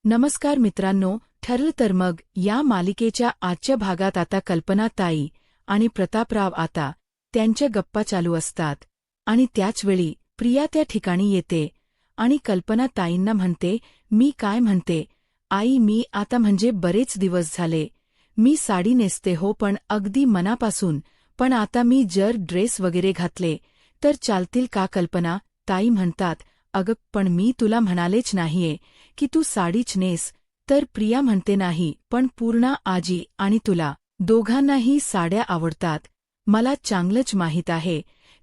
नमस्कार मित्रांनो, ठरलं तर मग या मालिकेच्या आजच्या भागात आता कल्पना ताई आणि प्रतापराव आता त्यांच्या गप्पा चालू असतात आणि त्याचवेळी प्रिया त्या ठिकाणी येते आणि कल्पना ताईंना म्हणते, मी काय म्हणते आई, मी आता म्हणजे बरेच दिवस झाले मी साडी नेसते हो, पण अगदी मनापासून, पण आता मी जर ड्रेस वगैरे घातले तर चालतील का? कल्पना ताई म्हणतात, अगं पण मी तुला म्हणालेच नाहीये की तू साडीच नेस. तर प्रिया म्हणते, नाही पण पूर्णा आजी आणि तुला दोघांनाही साड्या आवडतात, मला चांगलंच माहीत आहे.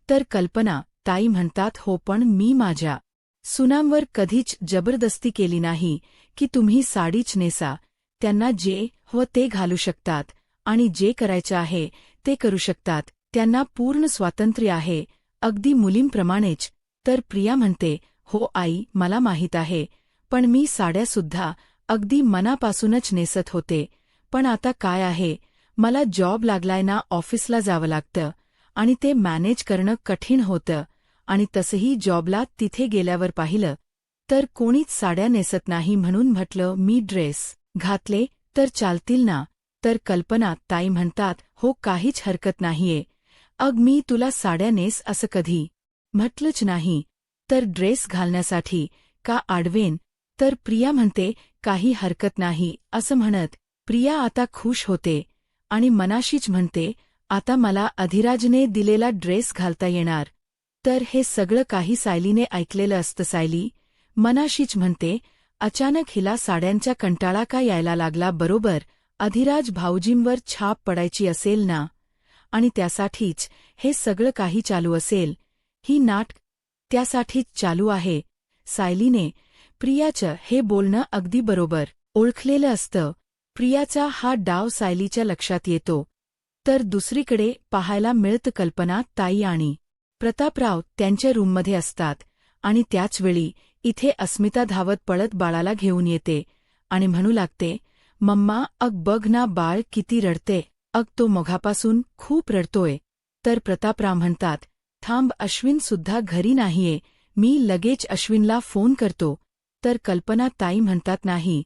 तर कल्पना ताई म्हणतात, हो पण मी माझ्या सुनांवर कधीच जबरदस्ती केली नाही की तुम्ही साडीच नेसा, त्यांना जे हवं ते घालू शकतात आणि जे करायचं आहे ते करू शकतात, त्यांना पूर्ण स्वातंत्र्य आहे, अगदी मुलींप्रमाणेच. तर प्रिया म्हणते, हो आई, मला माहीत आहे, पण मी साड्यासुद्धा अगदी मनापासूनच नेसत होते, पण आता काय आहे, मला जॉब लागलाय ना, ऑफिसला जावं लागतं आणि ते मॅनेज करणं कठीण होतं आणि तसंही जॉबला तिथे गेल्यावर पाहिलं तर कोणीच साड्या नेसत नाही, म्हणून म्हटलं मी ड्रेस घातले तर चालतील ना. तर कल्पना ताई म्हणतात, हो काहीच हरकत नाहीये, मी तुला साड्या नेस असं कधी म्हटलंच नाही, तर ड्रेस घालण्यासाठी का आडवेन? तर प्रिया म्हणते, काही हरकत नाही असं म्हणत प्रिया आता खुश होते आणि मनाशीच म्हणते, आता मला अधिराजने दिलेला ड्रेस घालता येणार. तर हे सगळं काही सायलीने ऐकलेलं असतं. सायली मनाशीच म्हणते, अचानक हिला साड्यांचा कंटाळा का यायला लागला, बरोबर अधिराज भाऊजींवर छाप पडायची असेल ना, आणि त्यासाठीच हे सगळं काही चालू असेल, ही नाटक त्यासाठीच चालू आहे. सायलीने प्रियाचं हे बोलणं अगदी बरोबर ओळखलेलं असतं. प्रियाचा हा डाव सायलीच्या लक्षात येतो. तर दुसरीकडे पाहायला मिळतं कल्पना ताई आणि प्रतापराव त्यांच्या रूममध्ये असतात आणि त्याचवेळी इथे अस्मिता धावत पळत बाळाला घेऊन येते आणि म्हणू लागते, मम्मा बघ ना बाळ किती रडते, तो मघापासून खूप रडतोय. तर प्रतापराव म्हणतात, थांब, अश्विनसुद्धा घरी नाहीये, मी लगेच अश्विनला फोन करतो. तर कल्पना ताई म्हणतात, नाही,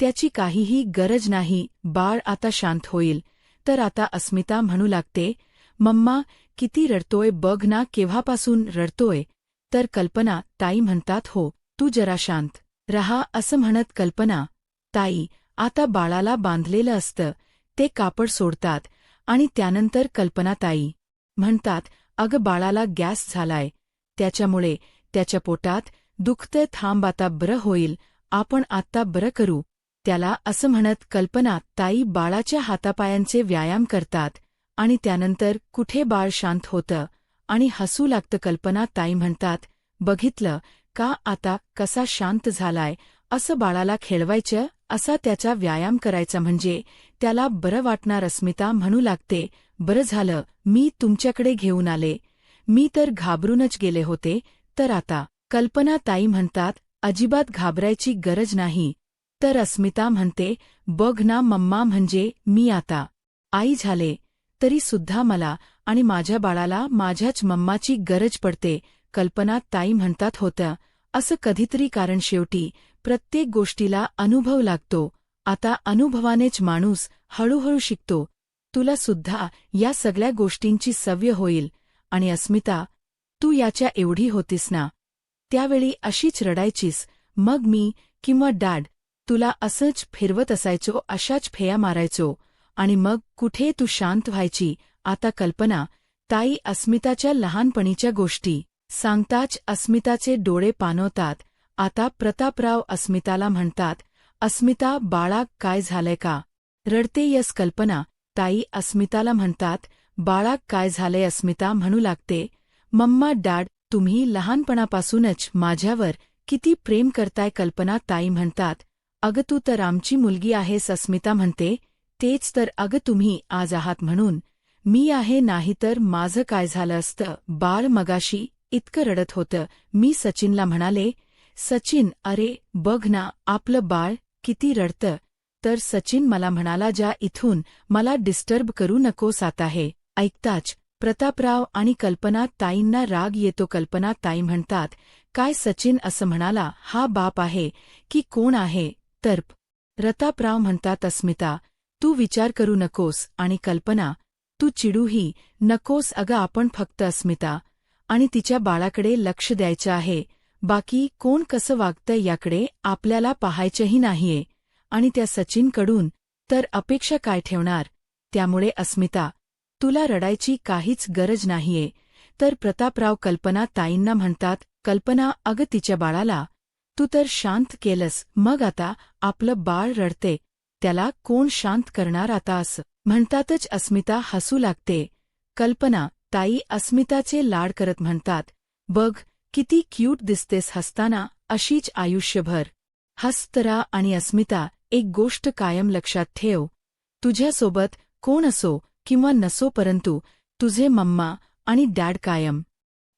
त्याची काहीही गरज नाही, बाळ आता शांत होईल. तर आता अस्मिता म्हणू लागते, मम्मा किती रडतोय, बघ ना केव्हापासून रडतोय. तर कल्पना ताई म्हणतात, हो तू जरा शांत रहा असं म्हणत कल्पना ताई आता बाळाला बांधलेलं असतं ते कापड सोडतात आणि त्यानंतर कल्पना ताई म्हणतात, बाळाला गॅस झालाय, त्याच्यामुळे त्याच्या पोटात दुखतं, थांब आता बरं होईल, आपण आत्ता बरं करू त्याला असं म्हणत कल्पना ताई बाळाच्या हातापायांचे व्यायाम करतात आणि त्यानंतर कुठे बाळ शांत होतं आणि हसू लागतं. कल्पना ताई म्हणतात, बघितलं का आता कसा शांत झालाय, असं बाळाला खेळवायचं, असा त्याचा व्यायाम करायचा, म्हणजे त्याला बरं वाटणार. अस्मिता म्हणू लागते, बरं झालं मी तुमच्याकडे घेऊन आले, मी तर घाबरूनच गेले होते. तर आता कल्पना ताई म्हणतात, अजिबात घाबरायची गरज नाही. तर अस्मिता म्हणते, बघ ना मम्मा, म्हणजे मी आता आई झाले तरी सुद्धा मला आणि माझ्या बाळाला माझ्याच मम्माची गरज पडते. कल्पना ताई म्हणतात, होतं असं कधीतरी, कारण शेवटी प्रत्येक गोष्टीला अनुभव लागतो, आता अनुभवानेच माणूस हळूहळू शिकतो, तुला सुद्धा या सगळ्या गोष्टींची सवय होईल. आणि अस्मिता तू याच्या एवढी होतीस ना, त्यावेळी अशीच रडायचीस, मग मी किंवा डॅड तुला असंच फिरवत असायचो, अशाच फेया मारायचो आणि मग कुठे तू शांत व्हायची. आता कल्पना ताई अस्मिताच्या लहानपणीच्या गोष्टी सांगताच अस्मिताचे डोळे पाणवतात. आता प्रतापराव अस्मिताला म्हणतात, अस्मिता बाळा काय झालंय का रडते यस? कल्पना ताई अस्मिताला म्हणतात, बाळा काय झालंय? अस्मिता म्हणू लागते, मम्मा डॅड तुम्ही लहानपणापासूनच माझ्यावर किती प्रेम करताय. कल्पना ताई म्हणतात, तू तर आमची मुलगी आहेस. अस्मिता म्हणते, तेच तर, तुम्ही आज आहात म्हणून मी आहे, नाहीतर माझं काय झालं असतं. बाळ मगाशी इतकं रडत होतं, मी सचिनला म्हणाले, सचिन अरे बघ ना आपलं बाळ किती रडतं. तर सचिन मला म्हणाला, जा इथून, मला डिस्टर्ब करू नकोस. आता हे ऐकताच प्रतापराव आणि कल्पना ताईंना राग येतो. कल्पना ताई म्हणतात, काय सचिन असं म्हणाला, हा बाप आहे की कोण आहे? तर्प. रतापराव म्हणतात, अस्मिता, तू विचार करू नकोस, आणि कल्पना, तू चिडूही नकोस. अगं, आपण फक्त अस्मिता आणि तिच्या बाळाकडे लक्ष द्यायचं आहे. बाकी कोण कसं वागतंय याकडे आपल्याला पाहायचंही नाहीये. आणि त्या सचिनकडून तर अपेक्षा काय ठेवणार. त्यामुळे अस्मिता, तुला रडायची काहीच गरज नाहीये. तर प्रतापराव कल्पना ताईंना म्हणतात, कल्पना, अगं, तिच्या बाळाला तू तर शांत केलंस, मग आता आपलं बाळ रडते, त्याला कोण शांत करणार आता. असं म्हणतातच अस्मिता हसू लागते. कल्पना ताई अस्मिताचे लाड करत म्हणतात, बघ किती क्यूट दिसतेस हसताना, अशीच आयुष्यभर हसत रहा. आणि अस्मिता, एक गोष्ट कायम लक्षात ठेव, तुझ्यासोबत कोण असो किंवा नसो, परंतु तुझे मम्मा आणि डॅड कायम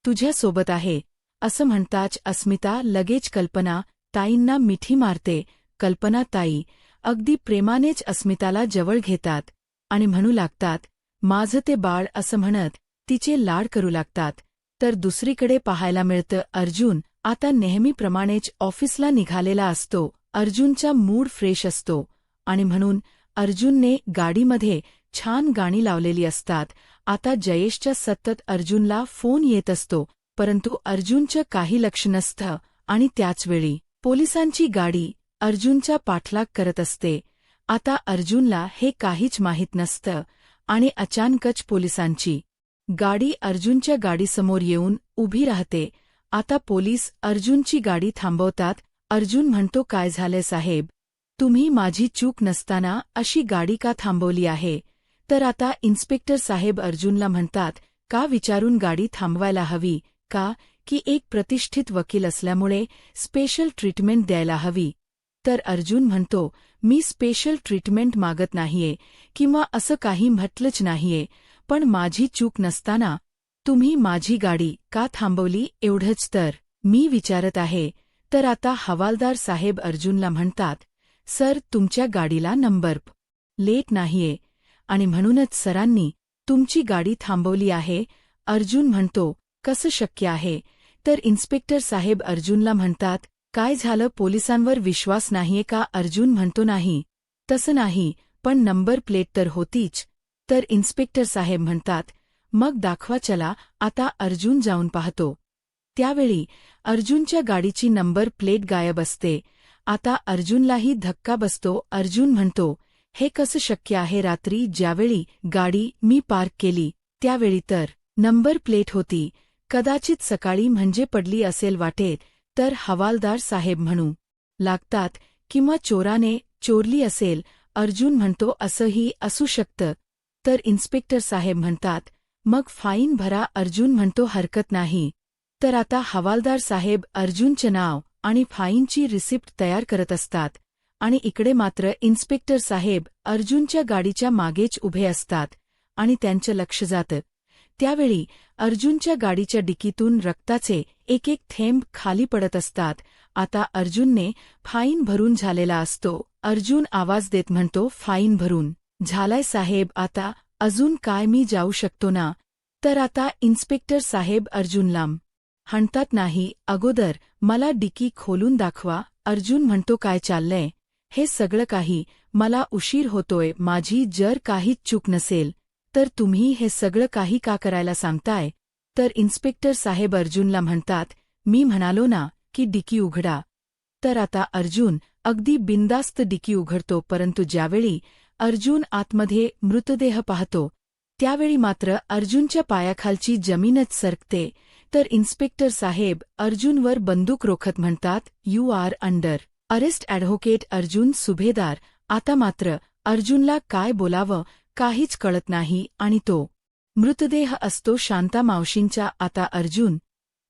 तुझ्यासोबत आहे. असं म्हणताच अस्मिता लगेच कल्पना ताईंना मिठी मारते. कल्पना ताई अगदी प्रेमानेच अस्मिताला जवळ घेतात आणि म्हणू लागतात, माझं ते बाळ, असं म्हणत तिचे लाड करू लागतात. तर दुसरीकडे पाहायला मिळतं, अर्जुन आता नेहमीप्रमाणेच ऑफिसला निघालेला असतो. अर्जुनचा मूड फ्रेश असतो आणि म्हणून अर्जुनने गाडीमध्ये छान गाणी लावलेली असतात. आता जयेशच्या सतत अर्जुनला फोन येत असतो, परंतु अर्जुनचं काही लक्ष नसतं. आणि त्याचवेळी पोलिसांची गाडी अर्जुनचा पाठलाग करत असते. आता अर्जुनला हे काहीच माहीत नसतं आणि अचानकच पोलिसांची गाडी अर्जुनच्या गाडीसमोर येऊन उभी राहते. आता पोलीस अर्जुनची गाडी थांबवतात. अर्जुन म्हणतो, काय झालंय साहेब, तुम्ही माझी चूक नसताना अशी गाडी का थांबवली आहे. तर आता इन्स्पेक्टर साहेब अर्जुनला म्हणतात, का विचारून गाडी थांबवायला हवी का, की एक प्रतिष्ठित वकील असल्यामुळे स्पेशल ट्रीटमेंट द्यायला हवी. तर अर्जुन म्हणतो, मी स्पेशल ट्रीटमेंट मागत नाहीये किंवा असं काही म्हटलंच नाहीये, पण माझी चूक नसताना तुम्ही माझी गाडी का थांबवली एवढंच तर मी विचारत आहे. तर आता हवालदार साहेब अर्जुनला म्हणतात, सर, तुमच्या गाडीला नंबर प्लेट नाहीये आणि म्हणूनच सरांनी तुमची गाडी थांबवली आहे. अर्जुन म्हणतो, कसं शक्य आहे. तर इन्स्पेक्टर साहेब अर्जुनला म्हणतात, काय झालं, पोलिसांवर विश्वास नाहीये का. अर्जुन म्हणतो, नाही, तसं नाही, पण नंबर प्लेट तर होतीच. तर इन्स्पेक्टर साहेब म्हणतात, मग दाखवा चला. आता अर्जुन जाऊन पाहतो. त्यावेळी अर्जुनच्या गाडीची नंबर प्लेट गायब असते. आता अर्जुनलाही धक्का बसतो. अर्जुन म्हणतो, हे कसं शक्य आहे. रात्री ज्यावेळी गाडी मी पार्क केली त्यावेळी तर नंबर प्लेट होती. कदाचित सकाळी म्हणजे पडली असेल वाटेत. तर हवालदार साहेब म्हणू लागतात, किंवा चोराने चोरली असेल. अर्जुन म्हणतो, असंही असू शकतं. तर इन्स्पेक्टर साहेब म्हणतात, मग फाईन भरा. अर्जुन म्हणतो, हरकत नाही. तर आता हवालदार साहेब अर्जुनचे नाव आणि फाईनची रिसिप्ट तयार करत असतात आणि इकडे मात्र इन्स्पेक्टर साहेब अर्जुनच्या गाडीच्या मागेच उभे असतात आणि त्यांचं लक्ष जातं. त्यावेळी अर्जुनच्या गाडीच्या डिकीतून रक्ताचे एक एक थेंब खाली पडत असतात. आता अर्जुनने फाईन भरून झालेला असतो. अर्जुन आवाज देत म्हणतो, फाईन भरून झालाय साहेब, आता अजून काय मी जाऊ शकतो ना. तर आता इन्स्पेक्टर साहेब अर्जुनला म्हणतात, नाही, अगोदर मला डिकी खोलून दाखवा. अर्जुन म्हणतो, काय चाललंय हे सगळं काही, मला उशीर होतोय. माझी जर काहीच चूक नसेल तर तुम्ही हे सगळं काही का करायला सांगताय. तर इन्स्पेक्टर साहेब अर्जुनला म्हणतात, मी म्हणालो ना की डिकी उघडा. तर आता अर्जुन अगदी बिनधास्त डिकी उघडतो. परंतु ज्यावेळी अर्जुन आतमध्ये मृतदेह पाहतो त्यावेळी मात्र अर्जुनच्या पायाखालची जमीनच सरकते. तर इन्स्पेक्टर साहेब अर्जुनवर बंदूक रोखत म्हणतात, you are under arrest advocate Arjun Subhedar. आता मात्र अर्जुनला काय बोलावं काहीच कळत नाही आणि तो मृतदेह असतो शांता मावशींचा. आता अर्जुन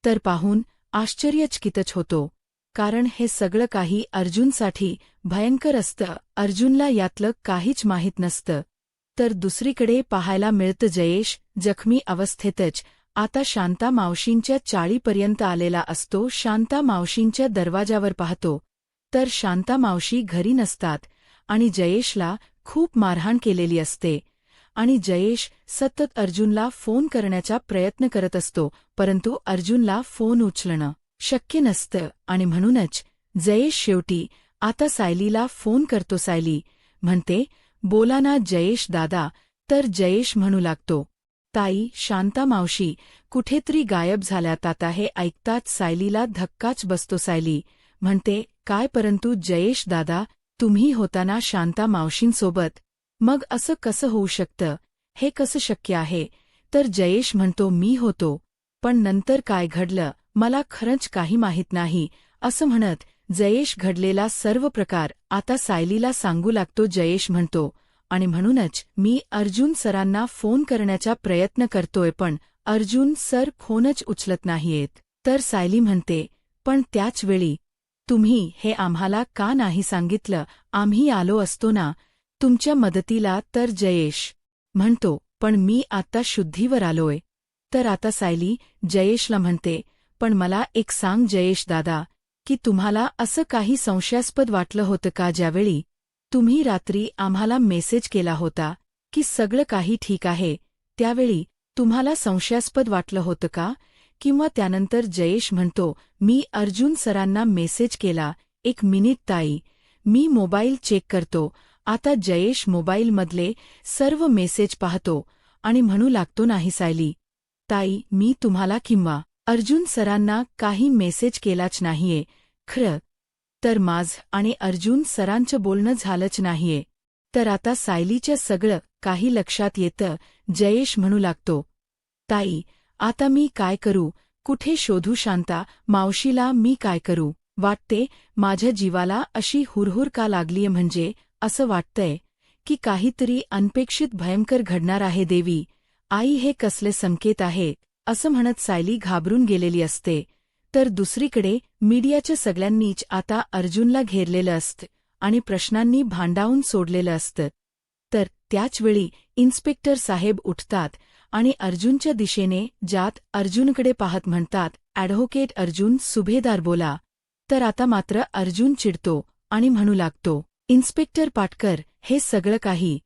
तर पाहून आश्चर्यचकितच होतो, कारण हे सगळं काही अर्जुनसाठी भयंकर असतं. अर्जुनला यातलं काहीच माहीत नसतं. तर दुसरीकडे पाहायला मिळतं जयेश जखमी अवस्थेतच आता शांता मावशींच्या चाळीपर्यंत आलेला असतो. शांता मावशींच्या दरवाजावर पाहतो तर शांता मावशी घरी नसतात आणि जयेशला खूप मारहाण केलेली असते आणि जयेश सतत अर्जुनला फोन करण्याचा प्रयत्न करत असतो, परंतु अर्जुनला फोन उचलणं शक्य नसतं आणि म्हणूनच जयेश शेवटी आता सायलीला फोन करतो. सायली म्हणते, बोला ना जयेश दादा. तर जयेश म्हणू लागतो, ताई, शांता मावशी कुठेतरी गायब झाल्यात. आता हे ऐकताच सायलीला धक्काच बसतो. सायली म्हणते, काय? परंतु जयेश दादा, तुम्ही होता ना शांता मावशींसोबत? मग असं कसं होऊ शकतं? हे कसं शक्य आहे? तर जयेश म्हणतो, मी होतो, पण नंतर काय घडलं मला खरंच काही माहीत नाही. असं म्हणत जयेश घडलेला सर्व प्रकार आता सायलीला सांगू लागतो. जयेश म्हणतो, आणि म्हणूनच मी अर्जुन सरांना फोन करण्याचा प्रयत्न करतोय, पण अर्जुन सर फोनच उचलत नाहीयेत. तर सायली म्हणते, पण त्याच वेळी तुम्ही हे आम्हाला का नाही सांगितलं? आम्ही आलो असतो ना तुमच्या मदतीला. तर जयेश म्हणतो, पण मी आता शुद्धीवर आलोय. तर आता सायली जयेशला म्हणते, पण मला एक सांग जयेश दादा, की तुम्हाला असं काही संशयास्पद वाटलं होतं का ज्यावेळी तुम्ही रात्री आम्हाला मेसेज केला होता की सगळं काही ठीक आहे? त्यावेळी तुम्हाला संशयास्पद वाटलं होतं का? किंवा त्यानंतर जयेश म्हणतो, मी अर्जुन सरांना मेसेज केला. एक मिनिट ताई, मी मोबाईल चेक करतो. आता जयेश मोबाईलमधले सर्व मेसेज पाहतो आणि म्हणू लागतो, नाही सायली ताई, मी तुम्हाला किंवा अर्जुन सरांना काही मेसेज केलाच नाहीये. खरं तर माझं आणि अर्जुन सरांचं बोलणं झालंच नाहीये. तर आता सायलीच्या सगळं काही लक्षात येतं. जयेश म्हणू लागतो, ताई, आता मी काय करू? कुठे शोधू शांता मावशीला? मी काय करू? वाटते माझ्या जीवाला अशी हुरहुर का लागलीय? म्हणजे असं वाटतंय की काहीतरी अनपेक्षित भयंकर घडणार आहे. देवी आई, हे कसले संकेत आहे? असं म्हणत सायली घाबरून गेलेली असते. तर दुसरीकडे मीडियाच्या सगळ्यांनीच आता अर्जुनला घेरलेलं असतं आणि प्रश्नांनी भांडावून सोडलेलं असतं. तर त्याचवेळी इन्स्पेक्टर साहेब उठतात आणि अर्जुनच्या दिशेने जात अर्जुनकडे पाहत म्हणतात, ॲडव्होकेट अर्जुन सुभेदार बोला. तर आता मात्र अर्जुन चिडतो आणि म्हणू लागतो, इन्स्पेक्टर पाटकर, हे सगळं काही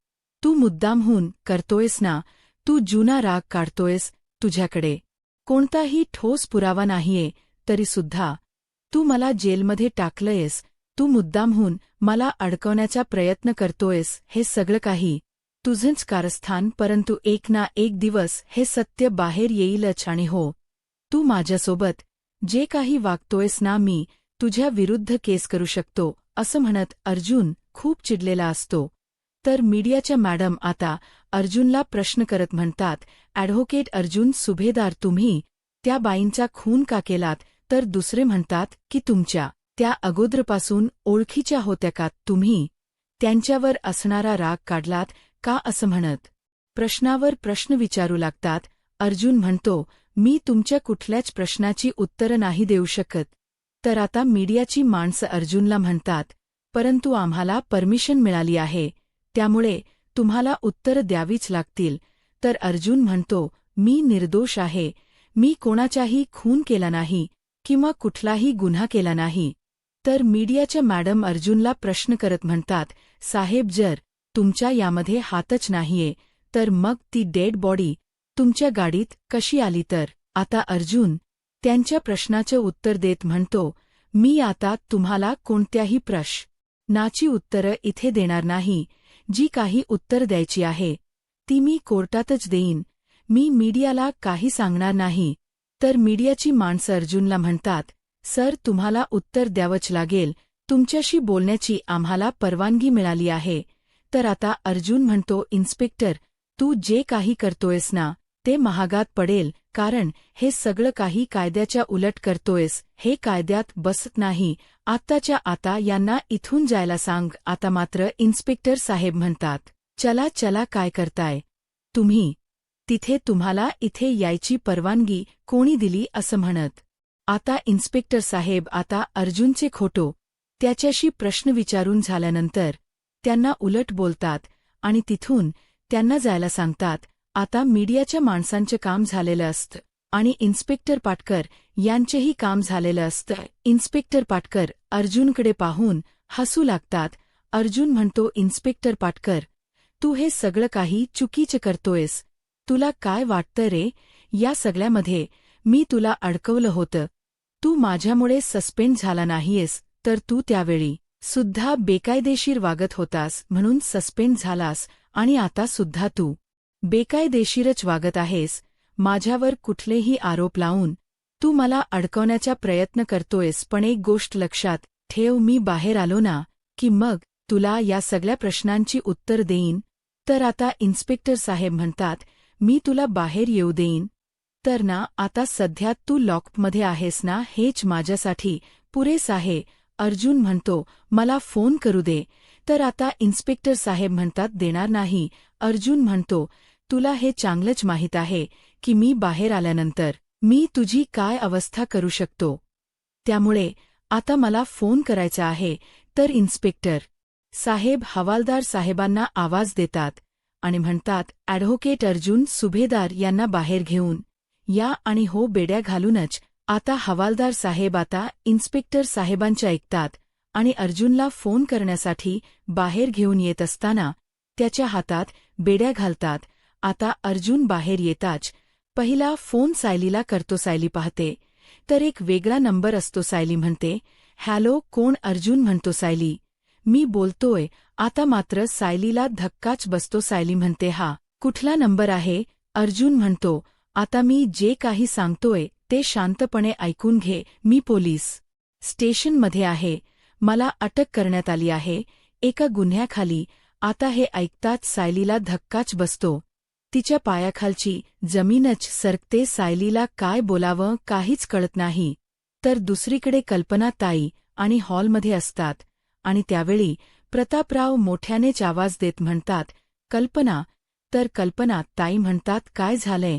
तू मुद्दामहून करतोयस ना? तू जुना राग काढतोयस. तुझ्याकडे कोणताही ठोस पुरावा नाहीये, तरीसुद्धा तू मला जेलमध्ये टाकलंयस. तू मुद्दामहून मला अडकवण्याचा प्रयत्न करतोयस. हे सगळं काही तुझंच कारस्थान. परंतु एक ना एक दिवस हे सत्य बाहेर येईलच. आणि हो, तू माझ्यासोबत जे काही वागतोयस ना, मी तुझ्या विरुद्ध केस करू शकतो. असं म्हणत अर्जुन खूप चिडलेला असतो. तर मीडियाच्या मॅडम आता अर्जुनला प्रश्न करत म्हणतात, ॲडव्होकेट अर्जुन सुभेदार, तुम्ही त्या बाईंचा खून का केलात? तर दुसरे म्हणतात की तुमच्या त्या अगोदरपासून ओळखीच्या होत्या का? तुम्ही त्यांच्यावर असणारा राग काढलात का? असं म्हणत प्रश्नावर प्रश्न विचारू लागतात. अर्जुन म्हणतो, मी तुमच्या कुठल्याच प्रश्नाची उत्तरं नाही देऊ शकत. तर आता मीडियाची माणसं अर्जुनला म्हणतात, परंतु आम्हाला परमिशन मिळाली आहे, त्यामुळे तुम्हाला उत्तरं द्यावीच लागतील. तर अर्जुन म्हणतो, मी निर्दोष आहे. मी कोणाचाही खून केला नाही किंवा कुठलाही गुन्हा केला नाही. तर मीडियाच्या मॅडम अर्जुनला प्रश्न करत म्हणतात, साहेब, जर तुमच्या यामध्ये हातच नाहीये, तर मग ती डेड बॉडी तुमच्या गाडीत कशी आली? तर आता अर्जुन त्यांच्या प्रश्नाचं उत्तर देत म्हणतो, मी आता तुम्हाला कोणत्याही प्रश्नाची उत्तरं इथे देणार नाही. जी काही उत्तर द्यायची आहे ती मी कोर्टातच देईन. मी मीडियाला काही सांगणार नाही. तर मीडियाची माणसं अर्जुनला म्हणतात, सर, तुम्हाला उत्तर द्यावंच लागेल. तुमच्याशी बोलण्याची आम्हाला परवानगी मिळाली आहे. तर आता अर्जुन म्हणतो, इन्स्पेक्टर, तू जे काही करतोयस ना ते महागात पडेल, कारण हे सगळं काही कायद्याच्या उलट करतोयस. हे कायद्यात बसत नाही. आत्ताच्या आता यांना इथून जायला सांग. आता मात्र इन्स्पेक्टर साहेब म्हणतात, चला चला, काय करताय तुम्ही? तिथे तुम्हाला इथे यायची परवानगी कोणी दिली? असं म्हणत आता इन्स्पेक्टर साहेब आता अर्जुनचे खोटो त्याच्याशी प्रश्न विचारून झाल्यानंतर त्यांना उलट बोलतात आणि तिथून त्यांना जायला सांगतात. आता मीडियाच्या माणसांचं काम झालेलं असतं आणि इन्स्पेक्टर पाटकर यांचेही काम झालेलं असतं. इन्स्पेक्टर पाटकर अर्जुनकडे पाहून हसू लागतात. अर्जुन म्हणतो, इन्स्पेक्टर पाटकर, तू हे सगळं काही चुकीचं करतोयस. तुला काय वाटतं रे? या सगळ्यामध्ये मी तुला अडकवलं होतं. तू माझ्यामुळे सस्पेंड झाला नाहीयेस, तर तू त्यावेळी सुद्धा बेकायदेशीर वागत होतास म्हणून सस्पेंड झालास आणि आता सुद्धा तू बेकायदेशीरच वागत आहेस. माझ्यावर कुठलेही आरोप लावून तू मला अडकवण्याचा प्रयत्न करतोयस. पण एक गोष्ट लक्षात ठेव, मी बाहेर आलो ना की मग तुला या सगळ्या प्रश्नांची उत्तर देईन. तर आता इन्स्पेक्टर साहेब म्हणतात, मी तुला बाहेर येऊ देईन. तर ना, आता सध्या तू लॉकअपमध्ये आहेस ना, हेच माझ्यासाठी पुरेस आहे. अर्जुन म्हणतो, मला फोन करू दे. तर आता इन्स्पेक्टर साहेब म्हणतात, देणार नाही. अर्जुन म्हणतो, तुला हे चांगलंच माहीत आहे की मी बाहेर आल्यानंतर मी तुझी काय अवस्था करू शकतो. त्यामुळे आता मला फोन करायचा आहे. तर इन्स्पेक्टर साहेब हवालदार साहेबांना आवाज देतात आणि म्हणतात, ॲडव्होकेट अर्जुन सुभेदार यांना बाहेर घेऊन या. आणि हो, बेड्या घालूनच आता हवालदार साहेब आता इन्स्पेक्टर साहेबांच्या ऐकतात आणि अर्जुनला फोन करण्यासाठी बाहेर घेऊन येत असताना त्याच्या हातात बेड्या घालतात. आता अर्जुन बाहेर येताच पहिला फोन सायलीला करतो. सायली पाहते तर एक वेगळा नंबर असतो. सायली म्हणते, हॅलो, कोण? अर्जुन म्हणतो, सायली, मी बोलतोय. आता मात्र सायलीला धक्काच बसतो. सायली म्हणते, हा कुठला नंबर आहे? अर्जुन म्हणतो, आता मी जे काही सांगतोय ते शांतपणे ऐकून घे. मी पोलीस स्टेशनमध्ये आहे. मला अटक करण्यात आली आहे एका गुन्ह्याखाली. आता हे ऐकताच सायलीला धक्काच बसतो. तिच्या पायाखालची जमीनच सरकते. सायलीला काय बोलावं काहीच कळत नाही. तर दुसरीकडे कल्पना ताई आणि हॉलमध्ये असतात आणि त्यावेळी प्रतापराव मोठ्यानेच आवाज देत म्हणतात, कल्पना. तर कल्पना ताई म्हणतात, काय झालंय?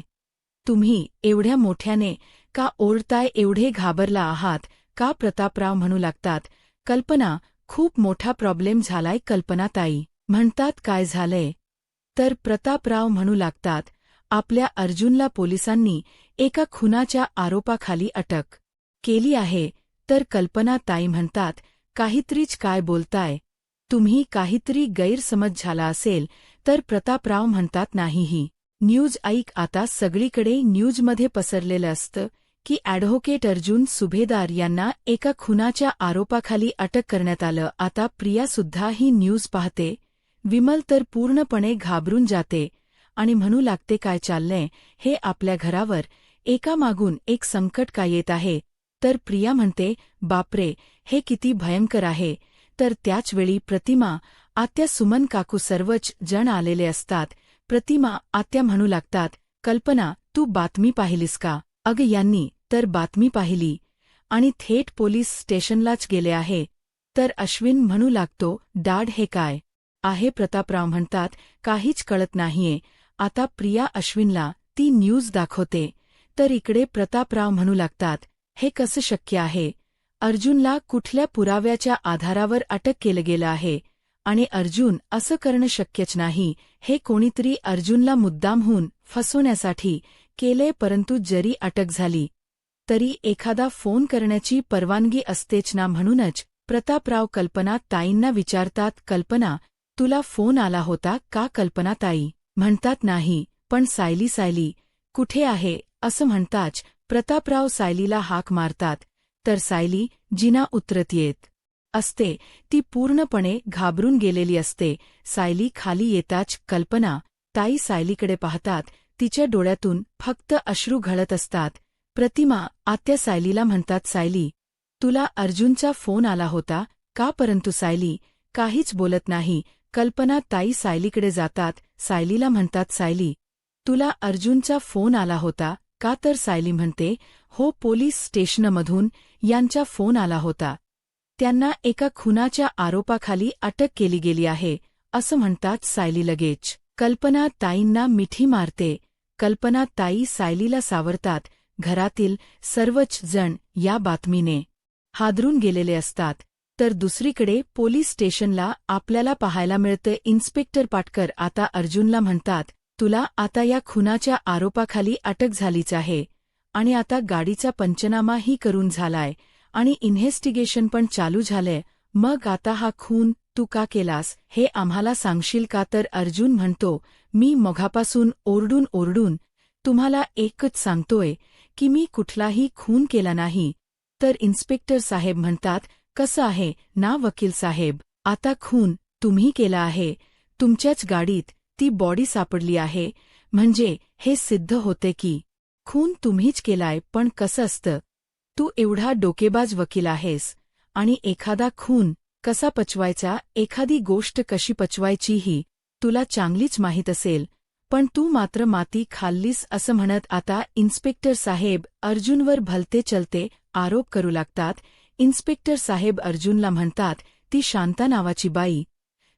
तुम्ही एवढ्या मोठ्याने का ओरडताय? एवढे घाबरला आहात का? प्रतापराव म्हणू लागतात, कल्पना, खूप मोठा प्रॉब्लेम झालाय. कल्पना ताई म्हणतात, काय झालंय? तर प्रतापराव म्हणू लागतात, आपल्या अर्जुनला पोलिसांनी एका खुनाच्या आरोपाखाली अटक केली आहे. तर कल्पना ताई म्हणतात, काहीतरीच काय बोलताय तुम्ही? काहीतरी गैरसमज झाला असेल. तर प्रतापराव म्हणतात, नाही, ही न्यूज ऐक. आता सगळीकडे न्यूजमध्ये पसरलेलं असतं की ॲडव्होकेट अर्जुन सुभेदार यांना एका खुनाच्या आरोपाखाली अटक करण्यात आलं. आता प्रियासुद्धा ही न्यूज पाहते. विमल तर पूर्णपणे घाबरून जाते आणि म्हणू लागते, काय चाललंय हे? आपल्या घरावर एकामागून एक संकट का येत आहे? तर प्रिया म्हणते, बापरे, हे किती भयंकर आहे. तर त्याचवेळी प्रतिमा, आत्या, सुमन काकू सर्वच जण आलेले असतात. प्रतिमा आत्या म्हणू लागतात, कल्पना, तू बातमी पाहिलीस का? अगं, यांनी तर बातमी पाहिली आणि थेट पोलीस स्टेशनलाच गेले आहे. तर अश्विन म्हणू लागतो, डाड, हे काय आहे? प्रतापराव म्हणतात, काहीच कळत नाहीये. आता प्रिया अश्विनला ती न्यूज दाखवते. तर इकडे प्रतापराव म्हणू लागतात, हे कसं शक्य आहे? अर्जुनला कुठल्या पुराव्याच्या आधारावर अटक केलं गेलं आहे? आणि अर्जुन असं करणं शक्यच नाही. हे कोणीतरी अर्जुनला मुद्दामहून फसवण्यासाठी केले. परंतु जरी अटक झाली तरी एखादा फोन करण्याची परवानगी असतेच ना. म्हणूनच प्रतापराव कल्पना ताईंना विचारतात, कल्पना, तुला फोन आला होता का? कल्पना ताई म्हणतात, नाही. पण सायली कुठे आहे? असं म्हणताच प्रतापराव सायलीला हाक मारतात. तर सायली जिना उतरत येत असते. ती पूर्णपणे घाबरून गेलेली असते. सायली खाली येताच कल्पना ताई सायलीकडे पाहतात. तिच्या डोळ्यातून फक्त अश्रू गळत असतात. प्रतिमा आत्या सायलीला म्हणतात, सायली, तुला अर्जुनचा फोन आला होता का? परंतु सायली काहीच बोलत नाही. कल्पना ताई सायलीकडे जातात. सायलीला म्हणतात, सायली, तुला अर्जुनचा फोन आला होता का? तर सायली म्हणते, हो, पोलीस स्टेशनमधून यांचा फोन आला होता. त्यांना एका खुनाच्या आरोपाखाली अटक केली गेली आहे, असं म्हणतात. सायली लगेच कल्पना ताईंना मिठी मारते. कल्पना ताई सायलीला सावरतात. घरातील सर्वच जण या बातमीने हादरून गेलेले असतात. तर दुसरीकडे पोलीस स्टेशनला आपल्याला पाहायला मिळतं इन्स्पेक्टर पाटकर आता अर्जुनला म्हणतात, तुला आता या खुनाच्या आरोपाखाली अटक झालीच आहे आणि आता गाडीचा पंचनामाही करून झालाय आणि इन्व्हेस्टिगेशन पण चालू झालंय. मग आता हा खून तू का केलास हे आम्हाला सांगशील का? तर अर्जुन म्हणतो, मी मघापासून ओरडून तुम्हाला एकच सांगतोय की मी कुठलाही खून केला नाही. तर इन्स्पेक्टर साहेब म्हणतात, कसं आहे ना वकील साहेब, आता खून तुम्ही केला आहे, तुमच्याच गाडीत ती बॉडी सापडली आहे, म्हणजे हे सिद्ध होते की खून तुम्हीच केलाय. पण कसं असतं, तू एवढा डोकेबाज वकील आहेस आणि एखादा खून कसा पचवायचा, एखादी गोष्ट कशी पचवायचीही तुला चांगलीच माहीत असेल, पण तू मात्र माती खाल्लीस असं म्हणत आता इन्स्पेक्टर साहेब अर्जुनवर भलते चलते आरोप करू लागतात. इन्स्पेक्टर साहेब अर्जुनला म्हणतात, ती शांता नावाची बाई,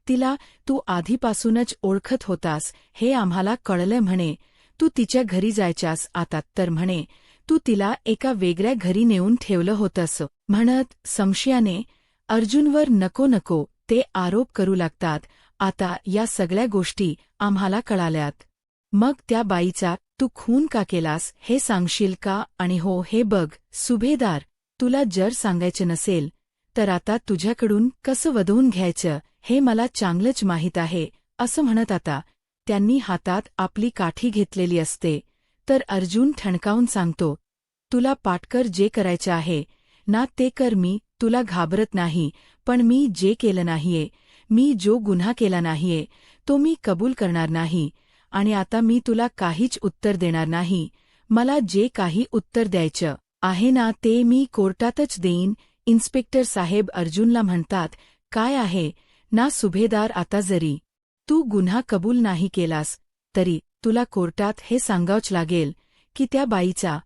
तिला तू आधीपासूनच ओळखत होतास हे आम्हाला कळलंय म्हणे. तू तिच्या घरी जायच्यास आता तर म्हणे तू तिला एका वेगळ्या घरी नेऊन ठेवलं होतंस म्हणत संशयाने अर्जुनवर नको नको ते आरोप करू लागतात. आता या सगळ्या गोष्टी आम्हाला कळाल्यात. मग त्या बाईचा तू खून का केलास हे सांगशील का? आणि हो हे बघ सुभेदार, तुला जर सांगायचं नसेल तर आता तुझ्याकडून कसं वधवून घ्यायचं हे मला चांगलंच माहीत आहे असं म्हणत आता त्यांनी हातात आपली काठी घेतलेली असते. तर अर्जुन ठणकावून सांगतो, तुला पाटकर जे करायचं आहे ना ते कर, मी तुला घाबरत नाही. पण मी जे केलं नाहीये, मी जो गुन्हा केला नाहीये तो मी कबूल करणार नाही. आणि आता मी तुला काहीच उत्तर देणार नाही. मला जे काही उत्तर द्यायचं आहे ना ते मी कोर्टातच देईन. इन्स्पेक्टर साहेब अर्जुनला म्हणतात, काय आहे ना सुभेदार, आता जरी तू गुन्हा कबूल नाही केलास तरी तुला कोर्टात हे सांगावंच लागेल की त्या बाईचा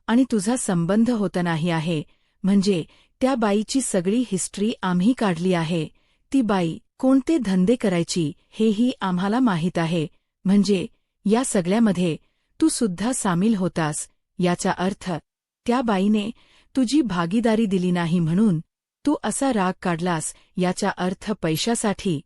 आणि तुझा संबंध होता नाही आहे. म्हणजे त्या बाईची सगळी हिस्ट्री आम्ही काढली आहे. ती बाई कोणते धंदे करायची हेही आम्हाला माहीत आहे. म्हणजे या सगळ्यामध्ये तू सुद्धा सामील होतास. याचा अर्थ त्या बाईने तुझी भागीदारी दिली नाही म्हणून तू असा राग काढलास. याचा अर्थ पैशासाठी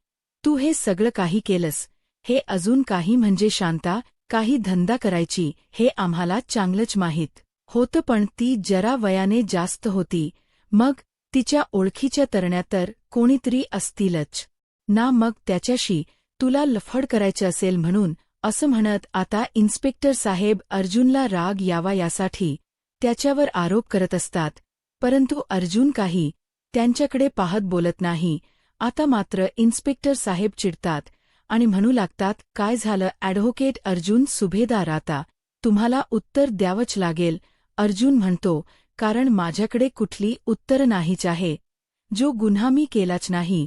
तू हे सगळं काही केलंस. हे अजून काही म्हणजे शांता काही धंदा करायची हे आम्हाला चांगलंच माहीत होतं, पण ती जरा वयाने जास्त होती. मग तिच्या ओळखीच्या तरण्या तर कोणीतरी असतीलच ना, मग त्याच्याशी तुला लफड करायचं असेल म्हणून असं म्हणत आता इन्स्पेक्टर साहेब अर्जुनला राग यावा यासाठी त्याच्यावर आरोप करत असतात. परंतु अर्जुन काही त्यांच्याकडे पाहत बोलत नाही. आता मात्र इन्स्पेक्टर साहेब चिडतात आणि म्हणू लागतात, काय झालं ॲडव्होकेट अर्जुन? सुभेदार, आता तुम्हाला उत्तर द्यावंच लागेल. अर्जुन म्हणतो, कारण माझ्याकडे कुठली उत्तर नाहीच आहे. जो गुन्हा मी केलाच नाही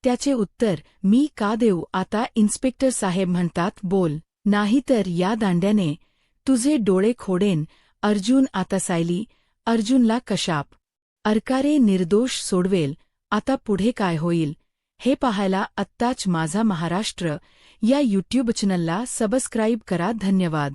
त्याचे उत्तर मी का देऊ? आता इन्स्पेक्टर साहेब म्हणतात, बोल, नाहीतर या दांड्याने तुझे डोळे खोडेन. अर्जुन आता सायली अर्जुनला कशाप अरकारे निर्दोष सोडवेल. आता पुढे काय होईल हे पाहायला आत्ताच माझा महाराष्ट्र या यूट्यूब चॅनलला सबस्क्राईब करा. धन्यवाद.